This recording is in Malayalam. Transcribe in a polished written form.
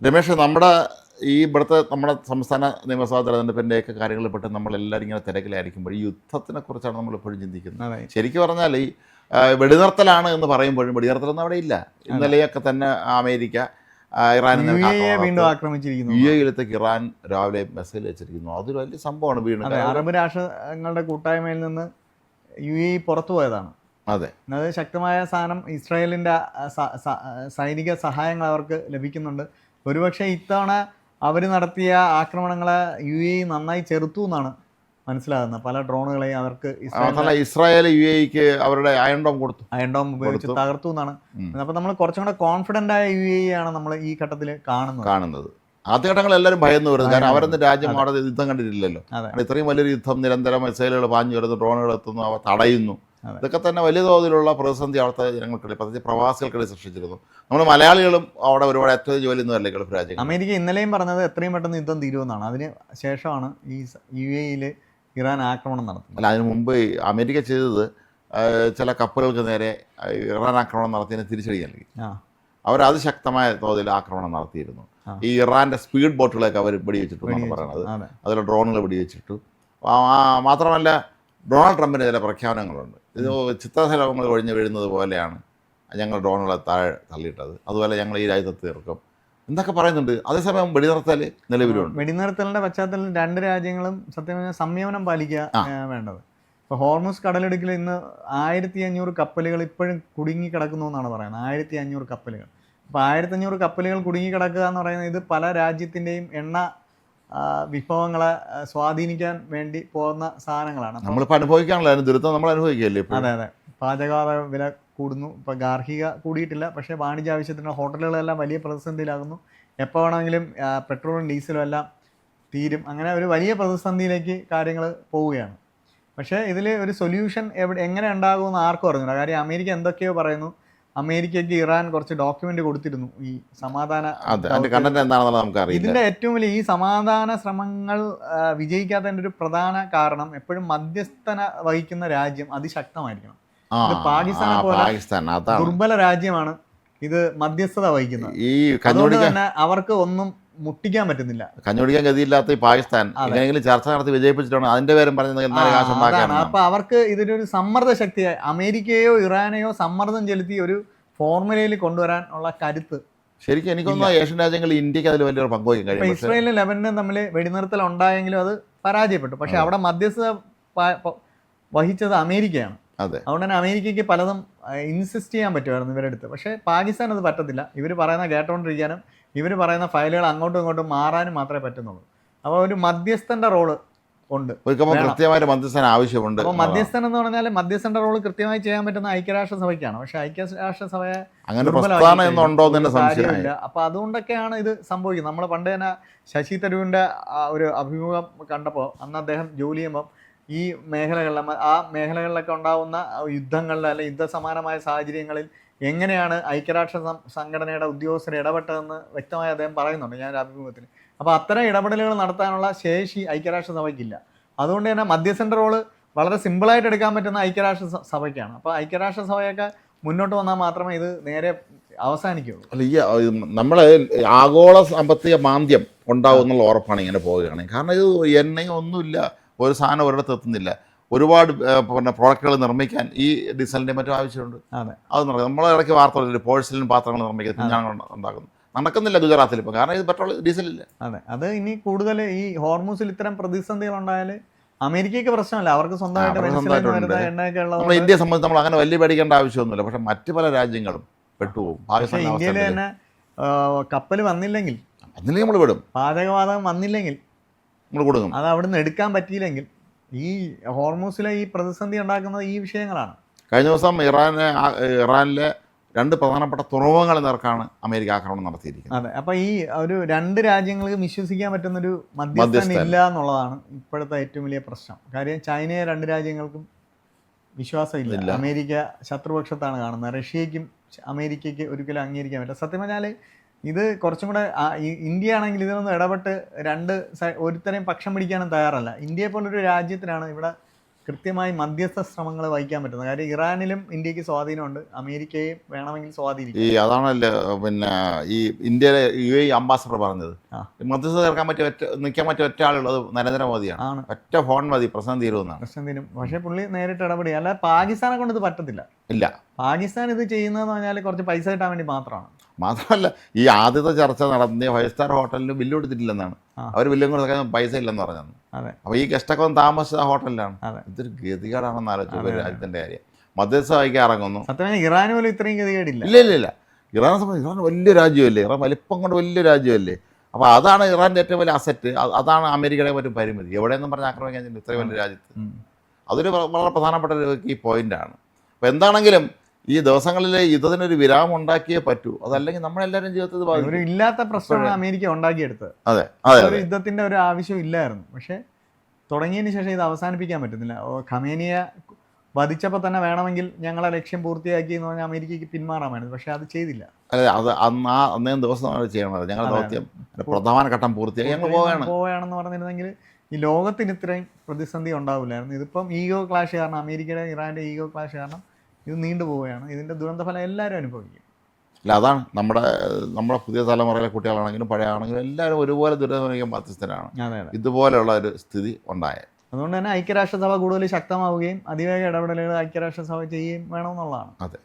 രമേഷ്, നമ്മുടെ സംസ്ഥാന നിയമസഭാ തെരഞ്ഞെടുപ്പിൻ്റെയൊക്കെ കാര്യങ്ങളിൽപ്പെട്ട് നമ്മളെല്ലാവരും ഇങ്ങനെ തിരക്കിലായിരിക്കുമ്പോൾ ഈ യുദ്ധത്തിനെ കുറിച്ചാണ് നമ്മളെപ്പോഴും ചിന്തിക്കുന്നത്. ശരിക്കും പറഞ്ഞാൽ ഈ വെടിനിർത്തലാണ് എന്ന് പറയുമ്പോഴും വെടിനിർത്തലൊന്നും അവിടെ ഇല്ല. ഇന്നലെയൊക്കെ തന്നെ അമേരിക്ക ഇറാനിനെ വീണ്ടും ആക്രമിച്ചിരിക്കുന്നു. യുഎഇയിലത്തേക്ക് ഇറാൻ രാവിലെ മെസ്സേജ് വെച്ചിരിക്കുന്നു. അതൊരു വലിയ സംഭവമാണ്. വീണ്ടും അറബ് രാഷ്ട്രങ്ങളുടെ കൂട്ടായ്മയിൽ നിന്ന് യുഎഇ പുറത്തു പോയതാണ്. അതെ, അത് ശക്തമായ സാധനം. ഇസ്രായേലിൻ്റെ സൈനിക സഹായങ്ങൾ അവർക്ക് ലഭിക്കുന്നുണ്ട്. ഒരുപക്ഷെ ഇത്തവണ അവർ നടത്തിയ ആക്രമണങ്ങളെ യുഎഇ നന്നായി ചെറുത്തു എന്നാണ് മനസ്സിലാകുന്നത്. പല ഡ്രോണുകളെയും അവർക്ക് ഇസ്രായേൽ യുഎഇക്ക് അവരുടെ അയൺ ഡോം ഉപയോഗിച്ച് തകർത്തു എന്നാണ്. അപ്പോൾ നമ്മൾ കുറച്ചും കൂടെ കോൺഫിഡൻ്റ് ആയ യുഎഇ ആണ് നമ്മൾ ഈ ഘട്ടത്തിൽ കാണുന്നത്. ആദ്യഘട്ടങ്ങൾ എല്ലാവരും ഭയന്ന് വരുന്നത്. കാരണം അവരൊന്നും രാജ്യം അവിടെ യുദ്ധം കണ്ടിട്ടില്ലല്ലോ. ഇത്രയും വലിയൊരു യുദ്ധം, നിരന്തരം മിസൈലുകൾ പാഞ്ഞു വരുന്നു, ഡ്രോണുകൾ എത്തുന്നു, അവ തടയുന്നു. ഇതൊക്കെ തന്നെ വലിയ തോതിലുള്ള പ്രതിസന്ധി അവിടുത്തെ ജനങ്ങൾക്കിടയിൽ, പ്രത്യേകിച്ച് പ്രവാസികൾക്കിടയിൽ സൃഷ്ടിച്ചിരുന്നു. നമ്മൾ മലയാളികളും അവിടെ ഒരുപാട് ഏറ്റവും ജോലിയൊന്നും അല്ലേ ഗൾഫ് രാജ്യങ്ങൾ. അമേരിക്ക ഇന്നലെയും പറഞ്ഞത് എത്രയും പെട്ടെന്ന് യുദ്ധം തീരുമെന്നാണ്. അതിന് ശേഷമാണ് ഈ യുഎഇയിൽ ഇറാൻ ആക്രമണം നടത്തുന്നത്. അല്ല, അതിന് മുമ്പ് അമേരിക്ക ചെയ്തത് ചില കപ്പലുകൾക്ക് നേരെ ഇറാൻ ആക്രമണം നടത്തിയതിന് തിരിച്ചടിക്കാൻ നൽകി. അവർ അതിശക്തമായ തോതിൽ ആക്രമണം നടത്തിയിരുന്നു. ഈ ഇറാൻ്റെ സ്പീഡ് ബോട്ടുകളൊക്കെ അവർ വെടിവെച്ചിട്ടു എന്നാണ് പറയുന്നത്. അതിൽ ഡ്രോണുകൾ വെടിവെച്ചിട്ടു. മാത്രമല്ല, ഡൊണാൾഡ് ട്രംപിന് ചില പ്രഖ്യാപനങ്ങളുണ്ട്. ഇത് ചിത്രശലഭങ്ങൾ ഒഴിഞ്ഞ് വീഴുന്നത് പോലെയാണ് ഞങ്ങൾ ഡ്രോണുകളെ താഴെ തള്ളിയിട്ടത്, അതുപോലെ ഞങ്ങൾ ഈ രാജ്യത്ത് തീർക്കും എന്നൊക്കെ പറയുന്നുണ്ട്. അതേസമയം വെടിനിർത്തൽ നിലവിലുണ്ട്. വെടിനിർത്തലിൻ്റെ പശ്ചാത്തലത്തിൽ രണ്ട് രാജ്യങ്ങളും സത്യം പറഞ്ഞാൽ സംയമനം പാലിക്കുക വേണ്ടത്. ഇപ്പോൾ ഹോർമുസ് കടലിടുക്കിൽ ഇന്ന് 1500 കപ്പലുകൾ ഇപ്പോഴും കുടുങ്ങിക്കിടക്കുന്നു എന്നാണ് പറയുന്നത്. 1500 കപ്പലുകൾ. അപ്പോൾ 1500 കപ്പലുകൾ കുടുങ്ങിക്കിടക്കുക എന്ന് പറയുന്നത് ഇത് പല രാജ്യത്തിൻ്റെയും എണ്ണ വിഭവങ്ങളെ സ്വാധീനിക്കാൻ വേണ്ടി പോകുന്ന സാധനങ്ങളാണ്. നമ്മളിപ്പോൾ അനുഭവിക്കാനുള്ള ദുരിതം നമ്മൾ അനുഭവിക്കുകയല്ലേ. അതെ. പാചകവാത വില കൂടുന്നു. ഇപ്പോൾ ഗാർഹിക കൂടിയിട്ടില്ല, പക്ഷേ വാണിജ്യ ആവശ്യത്തിനുള്ള ഹോട്ടലുകളെല്ലാം വലിയ പ്രതിസന്ധിയിലാകുന്നു. എപ്പോൾ വേണമെങ്കിലും പെട്രോളും ഡീസലും എല്ലാം തീരും. അങ്ങനെ ഒരു വലിയ പ്രതിസന്ധിയിലേക്ക് കാര്യങ്ങൾ പോവുകയാണ്. പക്ഷേ ഇതിൽ ഒരു സൊല്യൂഷൻ എങ്ങനെ ഉണ്ടാകുമെന്ന് ആർക്കും അറിഞ്ഞില്ല. കാര്യം അമേരിക്ക എന്തൊക്കെയോ പറയുന്നു. അമേരിക്കയ്ക്ക് ഇറാൻ കുറച്ച് ഡോക്യുമെന്റ് കൊടുത്തിരുന്നു ഈ സമാധാന. ഇതിന്റെ ഏറ്റവും വലിയ ഈ സമാധാന ശ്രമങ്ങൾ വിജയിക്കാത്തതിന്റെ ഒരു പ്രധാന കാരണം എപ്പോഴും മധ്യസ്ഥന വഹിക്കുന്ന രാജ്യം അതിശക്തമായിരിക്കണം. ഇത് പാകിസ്ഥാനെ പോലെ ദുർബല രാജ്യമാണ് ഇത് മധ്യസ്ഥത വഹിക്കുന്നത്. അതുകൊണ്ട് തന്നെ അവർക്ക് ഒന്നും മുട്ടിക്കാൻ പറ്റുന്നില്ല. കഞ്ഞൊടിക്കാൻ ഗതിയില്ലാത്ത ഈ പാകിസ്ഥാൻ എങ്ങനെയെങ്കിലും ചർച്ച നടത്തി വിജയിപ്പിച്ചിട്ടാണ് അതിന്റെ പേരും പറഞ്ഞത്. അപ്പൊ അവർക്ക് ഇതിനൊരു സമ്മർദ്ദ ശക്തിയായി അമേരിക്കയോ ഇറാനെയോ സമ്മർദ്ദം ചെലുത്തി ഒരു ഫോർമുലയിൽ കൊണ്ടുവരാൻ ഉള്ള കരുത്ത് ശരിക്കും എനിക്കൊന്നും ഏഷ്യൻ രാജ്യങ്ങൾ ഇന്ത്യക്ക് അതിൽ വലിയൊരു പങ്കുവയ്ക്കാൻ കഴിയും. ഇസ്രായേലും ലെബനനും തമ്മിൽ വെടിനിർത്തൽ ഉണ്ടായെങ്കിലും അത് പരാജയപ്പെട്ടു. പക്ഷെ അവിടെ മധ്യസ്ഥത വഹിച്ചത് അമേരിക്കയാണ്. അതുകൊണ്ട് തന്നെ അമേരിക്കയ്ക്ക് പലതും ഇൻസിസ്റ്റ് ചെയ്യാൻ പറ്റുമായിരുന്നു ഇവരുടെ അടുത്ത്. പക്ഷേ പാകിസ്ഥാൻ അത് പറ്റത്തില്ല. ഇവർ പറയുന്ന കേട്ടോണ്ടിരിക്കാനും ഇവർ പറയുന്ന ഫയലുകൾ അങ്ങോട്ടും ഇങ്ങോട്ടും മാറാനും മാത്രമേ പറ്റുന്നുള്ളൂ. അപ്പോൾ ഒരു മധ്യസ്ഥന്റെ റോള് ഉണ്ട്, കൃത്യമായ മധ്യസ്ഥൻ ആവശ്യമുണ്ട്. അപ്പോൾ മധ്യസ്ഥൻ എന്ന് പറഞ്ഞാൽ മധ്യസ്ഥന്റെ റോള് കൃത്യമായി ചെയ്യാൻ പറ്റുന്ന ഐക്യരാഷ്ട്രസഭയ്ക്കാണ്. പക്ഷെ ഐക്യരാഷ്ട്രസഭയെ കാര്യമില്ല. അപ്പോൾ അതുകൊണ്ടൊക്കെയാണ് ഇത് സംഭവിക്കുന്നത്. നമ്മൾ പണ്ട് തന്നെ ശശി തരൂരിന്റെ ഒരു അഭിമുഖം കണ്ടപ്പോൾ അന്ന് അദ്ദേഹം ജോലി ചെയ്യുമ്പം ഈ മേഖലകളിലൊക്കെ ഉണ്ടാകുന്ന യുദ്ധങ്ങളിൽ അല്ലെങ്കിൽ യുദ്ധസമാനമായ സാഹചര്യങ്ങളിൽ എങ്ങനെയാണ് ഐക്യരാഷ്ട്ര സംഘടനയുടെ ഉദ്യോഗസ്ഥർ ഇടപെട്ടതെന്ന് വ്യക്തമായി അദ്ദേഹം പറയുന്നുണ്ട് ഞാൻ ഒരു അഭിമുഖത്തിൽ. അപ്പോൾ അത്തരം ഇടപെടലുകൾ നടത്താനുള്ള ശേഷി ഐക്യരാഷ്ട്രസഭയ്ക്കില്ല. അതുകൊണ്ട് തന്നെ മധ്യസ്ഥന്റെ റോള് വളരെ സിമ്പിളായിട്ട് എടുക്കാൻ പറ്റുന്ന ഐക്യരാഷ്ട്രസഭയ്ക്കാണ്. അപ്പോൾ ഐക്യരാഷ്ട്രസഭയൊക്കെ മുന്നോട്ട് വന്നാൽ മാത്രമേ ഇത് നേരെ അവസാനിക്കുകയുള്ളൂ. അല്ല, ഈ നമ്മൾ ആഗോള സാമ്പത്തിക മാന്ദ്യം ഉണ്ടാവും എന്നുള്ള ഉറപ്പാണ് ഇങ്ങനെ പോവുകയാണ്. കാരണം ഇത് എണ്ണയും ഒന്നുമില്ല, ഒരു സാധനം ഒരിടത്ത് എത്തുന്നില്ല. ഒരുപാട് പ്രോഡക്റ്റുകൾ നിർമ്മിക്കാൻ ഈ ഡീസലിൻ്റെ മറ്റും ആവശ്യമുണ്ട്. അത് നമ്മളെ ഇടയ്ക്ക് വാർത്ത പോഴ്സലിൻ പാത്രങ്ങൾ നിർമ്മിക്കാൻ കുഞ്ഞാങ്ങൾ ഉണ്ടാക്കുന്നു. നടക്കുന്നില്ല ഗുജറാത്തിൽ ഇപ്പോൾ, കാരണം ഇത് പെട്രോൾ ഡീസലില്ല. അത് ഇനി കൂടുതൽ ഈ ഹോർമൂസിൽ ഇത്തരം പ്രതിസന്ധികൾ ഉണ്ടായാൽ അമേരിക്കയ്ക്ക് പ്രശ്നമല്ല, അവർക്ക് സ്വന്തമായിട്ട് എണ്ണയൊക്കെ ഉള്ളത്. നമ്മൾ ഇന്ത്യയെ സംബന്ധിച്ച് നമ്മൾ അങ്ങനെ വലിയ പേടിക്കേണ്ട ആവശ്യമൊന്നുമില്ല. പക്ഷെ മറ്റു പല രാജ്യങ്ങളും പെട്ടുപോകും. പക്ഷേ ഇന്ത്യയിൽ തന്നെ കപ്പൽ വന്നില്ലെങ്കിൽ നമ്മൾ വിടും. പാചകവാതകം വന്നില്ലെങ്കിൽ നമ്മൾ കൊടുക്കും. അത് അവിടുന്ന് എടുക്കാൻ പറ്റിയില്ലെങ്കിൽ ഈ ഹോർമൂസിലെ ഈ പ്രതിസന്ധി ഉണ്ടാക്കുന്നത് ഈ വിഷയങ്ങളാണ്. കഴിഞ്ഞ ദിവസം ഇറാനിലെ 2 പ്രധാനപ്പെട്ട തുറമുഖങ്ങളെ നേർക്കാണ് അമേരിക്ക ആക്രമണം നടത്തിയിരിക്കുന്നത്. അതെ. അപ്പോൾ ഈ ഒരു 2 രാജ്യങ്ങൾക്ക് വിശ്വസിക്കാൻ പറ്റുന്നൊരു മധ്യസ്ഥൻ ഇല്ല എന്നുള്ളതാണ് ഇപ്പോഴത്തെ ഏറ്റവും വലിയ പ്രശ്നം. കാര്യം ചൈനയെ 2 രാജ്യങ്ങൾക്കും വിശ്വാസമില്ല. അമേരിക്ക ശത്രുപക്ഷത്താണ് കാണുന്നത്. റഷ്യയ്ക്കും അമേരിക്കയ്ക്ക് ഒരിക്കലും അംഗീകരിക്കാൻ പറ്റില്ല. സത്യം പറഞ്ഞാൽ ഇത് കുറച്ചും കൂടെ ഇന്ത്യ ആണെങ്കിൽ ഇതിനൊന്നും ഇടപെട്ട് ഒരുത്തരെയും പക്ഷം പിടിക്കാനും തയ്യാറല്ല. ഇന്ത്യയെ പോലൊരു രാജ്യത്തിനാണ് ഇവിടെ കൃത്യമായി മധ്യസ്ഥ ശ്രമങ്ങൾ വഹിക്കാൻ പറ്റുന്നത്. കാര്യം ഇറാനിലും ഇന്ത്യക്ക് സ്വാധീനമുണ്ട്, അമേരിക്കയും വേണമെങ്കിൽ സ്വാധീനിക്കും. ഈ അതാണല്ലോ പിന്നെ ഈ ഇന്ത്യയിലെ UAE അംബാസഡർ പറഞ്ഞത്, മധ്യസ്ഥത ചേർക്കാൻ നിൽക്കാൻ പറ്റിയ ഒറ്റ ആളുള്ളത് നരേന്ദ്രമോദിയാണ്. ഒറ്റ ഫോൺ മതി പ്രശ്നം തീരുമെന്നാണ്. പ്രശ്നം തീരും. പക്ഷേ പുള്ളി നേരിട്ട് ഇടപെടുക, അല്ല പാകിസ്ഥാനെ കൊണ്ട് ഇത് പറ്റത്തില്ല. ഇല്ല, പാകിസ്ഥാൻ ഇത് ചെയ്യുന്നതെന്ന് പറഞ്ഞാൽ കുറച്ച് പൈസ കിട്ടാൻ വേണ്ടി മാത്രമാണ്. മാത്രമല്ല ഈ ആദ്യത്തെ ചർച്ച നടത്തിയ 5 സ്റ്റാർ ഹോട്ടലിന് ബില്ല് കൊടുത്തിട്ടില്ലെന്നാണ്. അവർ ബില്ലും കൊടുക്കാൻ പൈസ ഇല്ലെന്ന് പറഞ്ഞത്. അപ്പോൾ ഈ ഗസ്റ്റൊക്കെ ഒന്ന് താമസിച്ച ഹോട്ടലിലാണ്. ഇതൊരു ഗതികേടാണെന്ന് ആലോചിച്ചു രാജ്യത്തിൻ്റെ കാര്യം. മധ്യസ്ഥ വഹിക്കാൻ ഇറങ്ങുന്നു. സത്യം ഇറാൻ പോലും ഇത്രയും ഗതികേടില്ല. ഇല്ല. ഇറാനെ സംബന്ധിച്ച് ഇറാൻ വലിയ രാജ്യമല്ലേ, ഇറാൻ വലിപ്പം കൊണ്ട് വലിയ രാജ്യമല്ലേ. അപ്പോൾ അതാണ് ഇറാൻ്റെ ഏറ്റവും വലിയ അസറ്റ്. അതാണ് അമേരിക്കയുടെ മറ്റു പരിമിതി. എവിടെയെന്നും പറഞ്ഞ് ആക്രമിക്കാൻ ഇത്രയും വലിയ രാജ്യത്ത് അതൊരു വളരെ പ്രധാനപ്പെട്ട ഒരു കീ പോയിന്റാണ്. അപ്പോൾ എന്താണെങ്കിലും ഈ ദിവസങ്ങളിൽ യുദ്ധത്തിനൊരു വിരാമം ഉണ്ടാക്കിയേ പറ്റൂ. അതല്ലെങ്കിൽ നമ്മളെല്ലാവരും ജീവിതത്തിൽ ഒരു ഇല്ലാത്ത പ്രശ്നമാണ് അമേരിക്ക ഉണ്ടാക്കിയെടുത്തത്. അതെ, ഒരു യുദ്ധത്തിന്റെ ഒരു ആവശ്യം ഇല്ലായിരുന്നു. പക്ഷെ തുടങ്ങിയതിന് ശേഷം ഇത് അവസാനിപ്പിക്കാൻ പറ്റുന്നില്ല. ഖമേനിയെ വധിച്ചപ്പോൾ തന്നെ വേണമെങ്കിൽ ഞങ്ങളെ ലക്ഷ്യം പൂർത്തിയാക്കി എന്ന് പറഞ്ഞാൽ അമേരിക്കയ്ക്ക് പിന്മാറാമായിരുന്നു. പക്ഷെ അത് ചെയ്തില്ല. അതെ, അത് അന്നേ ദിവസം ചെയ്യണത്. ഞങ്ങളുടെ ദൗത്യം പ്രധാന ഘട്ടം പൂർത്തിയാക്കി ഞങ്ങൾ പോവുകയാണെന്ന് പറഞ്ഞിരുന്നെങ്കിൽ ഈ ലോകത്തിന് ഇത്രയും പ്രതിസന്ധി ഉണ്ടാവില്ലായിരുന്നു. ഇതിപ്പം ഈഗോ ക്ലാഷ് കാരണം, അമേരിക്കയുടെ ഇറാൻ്റെ ഈഗോ ക്ലാഷ് കാരണം ഇത് നീണ്ടുപോവുകയാണ്. ഇതിൻ്റെ ദുരന്തഫലം എല്ലാവരും അനുഭവിക്കും. അല്ല, അതാണ് നമ്മുടെ പുതിയ തലമുറയിലെ കുട്ടികളാണെങ്കിലും പഴയ ആണെങ്കിലും എല്ലാവരും ഒരുപോലെ ദുരന്തം ബാധ്യസ്ഥരാണ് ഇതുപോലെയുള്ള ഒരു സ്ഥിതി ഉണ്ടായത്. അതുകൊണ്ട് തന്നെ ഐക്യരാഷ്ട്രസഭ കൂടുതൽ ശക്തമാവുകയും അതിവേഗ ഇടപെടലുകൾ ഐക്യരാഷ്ട്രസഭ ചെയ്യുകയും വേണമെന്നുള്ളതാണ്. അതെ.